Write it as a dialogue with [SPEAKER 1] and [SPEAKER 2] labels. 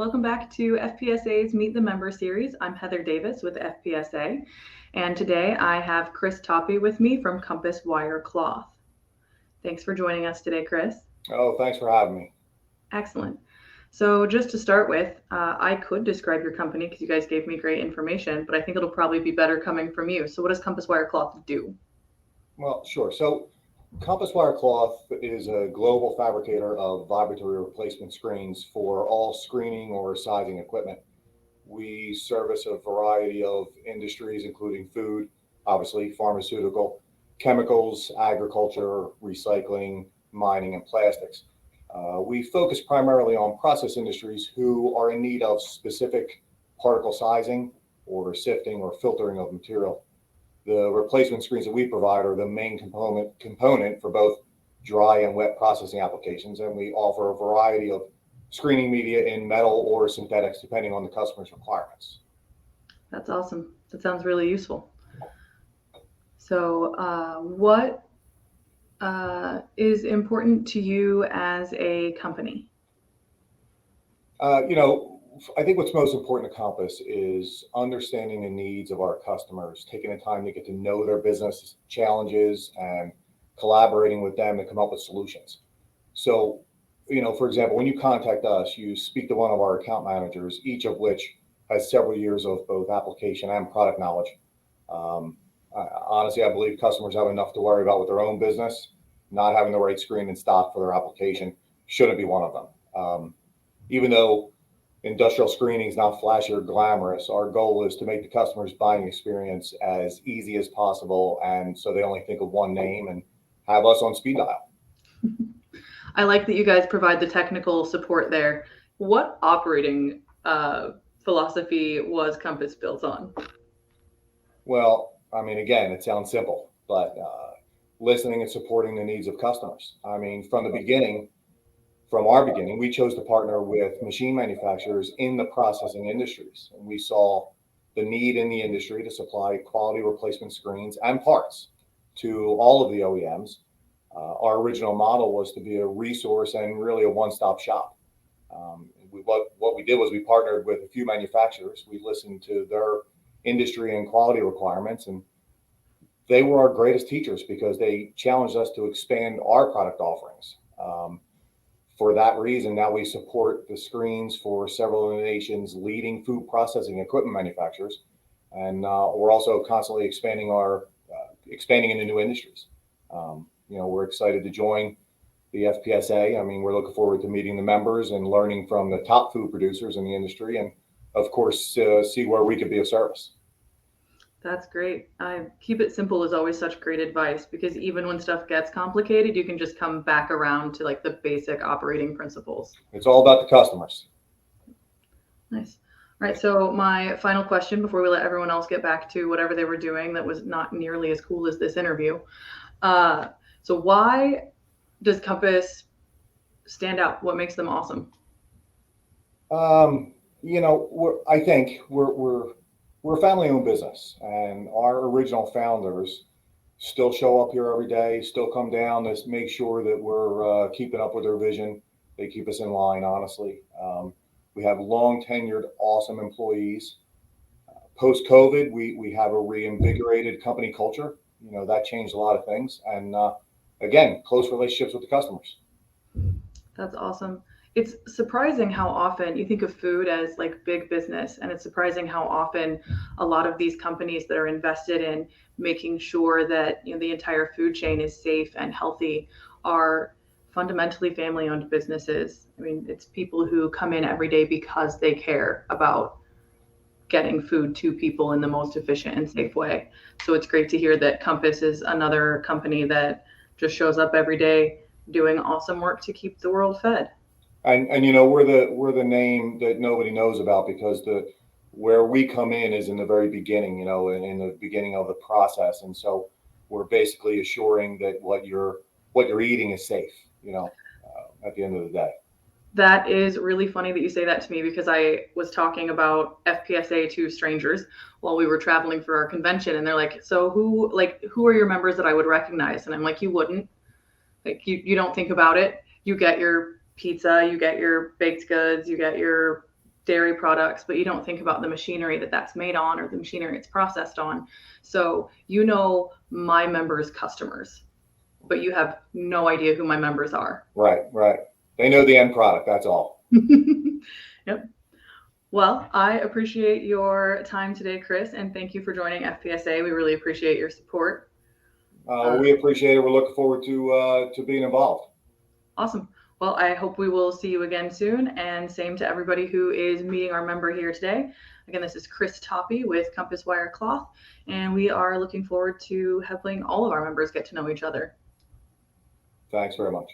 [SPEAKER 1] Welcome back to FPSA's Meet the Member series. I'm Heather Davis with FPSA, and today I have Chris Toppi with me from Compass Wire Cloth. Thanks for joining us today, Chris.
[SPEAKER 2] Oh, thanks for having me.
[SPEAKER 1] Excellent. So just to start with, I could describe your company because you guys gave me great information, but I think it'll probably be better coming from you. So what does Compass Wire Cloth do?
[SPEAKER 2] Well, sure. So, Compass Wire Cloth is a global fabricator of vibratory replacement screens for all screening or sizing equipment. We service a variety of industries, including food, obviously, pharmaceutical, chemicals, agriculture, recycling, mining, and plastics. We focus primarily on process industries who are in need of specific particle sizing or sifting or filtering of material. The replacement screens that we provide are the main component for both dry and wet processing applications, and we offer a variety of screening media in metal or synthetics depending on the customer's requirements.
[SPEAKER 1] That's awesome. That sounds really useful. So, what is important to you as a company?
[SPEAKER 2] Uh, you know, I think what's most important to Compass is understanding the needs of our customers, taking the time to get to know their business challenges and collaborating with them to come up with solutions. So, for example, when you contact us, you speak to one of our account managers, each of which has several years of both application and product knowledge. Honestly, I believe customers have enough to worry about with their own business. Not having the right screen in stock for their application shouldn't be one of them. Even though industrial screening is not flashy or glamorous, our goal is to make the customer's buying experience as easy as possible, and so they only think of one name and have us on speed dial.
[SPEAKER 1] I like that you guys provide the technical support there. What operating philosophy was Compass built on?
[SPEAKER 2] Well, I mean, again, it sounds simple, but listening and supporting the needs of customers. I mean, from our beginning, we chose to partner with machine manufacturers in the processing industries. And we saw the need in the industry to supply quality replacement screens and parts to all of the OEMs. Our original model was to be a resource and really a one-stop shop. What we did was we partnered with a few manufacturers. We listened to their industry and quality requirements, and they were our greatest teachers because they challenged us to expand our product offerings. For that reason, now we support the screens for several of the nation's leading food processing equipment manufacturers, and we're also constantly expanding into new industries. We're excited to join the FPSA. I mean, we're looking forward to meeting the members and learning from the top food producers in the industry, and of course, see where we could be of service.
[SPEAKER 1] That's great. I keep it simple is always such great advice because even when stuff gets complicated, you can just come back around to like the basic operating principles.
[SPEAKER 2] It's all about the customers.
[SPEAKER 1] Nice. All right. So my final question before we let everyone else get back to whatever they were doing that was not nearly as cool as this interview. So why does Compass stand out? What makes them awesome?
[SPEAKER 2] I think we're a family-owned business, and our original founders still show up here every day, still come down to make sure that we're keeping up with their vision. They keep us in line, honestly. We have long tenured, awesome employees. Post COVID, we have a reinvigorated company culture. That changed a lot of things, and again, close relationships with the customers.
[SPEAKER 1] That's awesome. It's surprising how often you think of food as like big business, and it's surprising how often a lot of these companies that are invested in making sure that the entire food chain is safe and healthy are fundamentally family-owned businesses. I mean, it's people who come in every day because they care about getting food to people in the most efficient and safe way. So it's great to hear that Compass is another company that just shows up every day doing awesome work to keep the world fed.
[SPEAKER 2] And we're the name that nobody knows about because the where we come in is in the very beginning, in the beginning of the process, and so we're basically assuring that what you're eating is safe, at the end of the day.
[SPEAKER 1] That is really funny that you say that to me because I was talking about FPSA to strangers while we were traveling for our convention, and they're like, "So who are your members that I would recognize?" And I'm like, "You wouldn't. Like you don't think about it. You get your pizza, you get your baked goods, you get your dairy products, but you don't think about the machinery that that's made on or the machinery it's processed on. So you know my members' customers, but you have no idea who my members are.
[SPEAKER 2] Right, right. They know the end product. That's all.
[SPEAKER 1] Yep. Well, I appreciate your time today, Chris, and thank you for joining FPSA. We really appreciate your support.
[SPEAKER 2] We appreciate it. We're looking forward to being involved.
[SPEAKER 1] Awesome. Well, I hope we will see you again soon, and same to everybody who is meeting our member here today. Again, this is Chris Toppi with Compass Wire Cloth, and we are looking forward to helping all of our members get to know each other.
[SPEAKER 2] Thanks very much.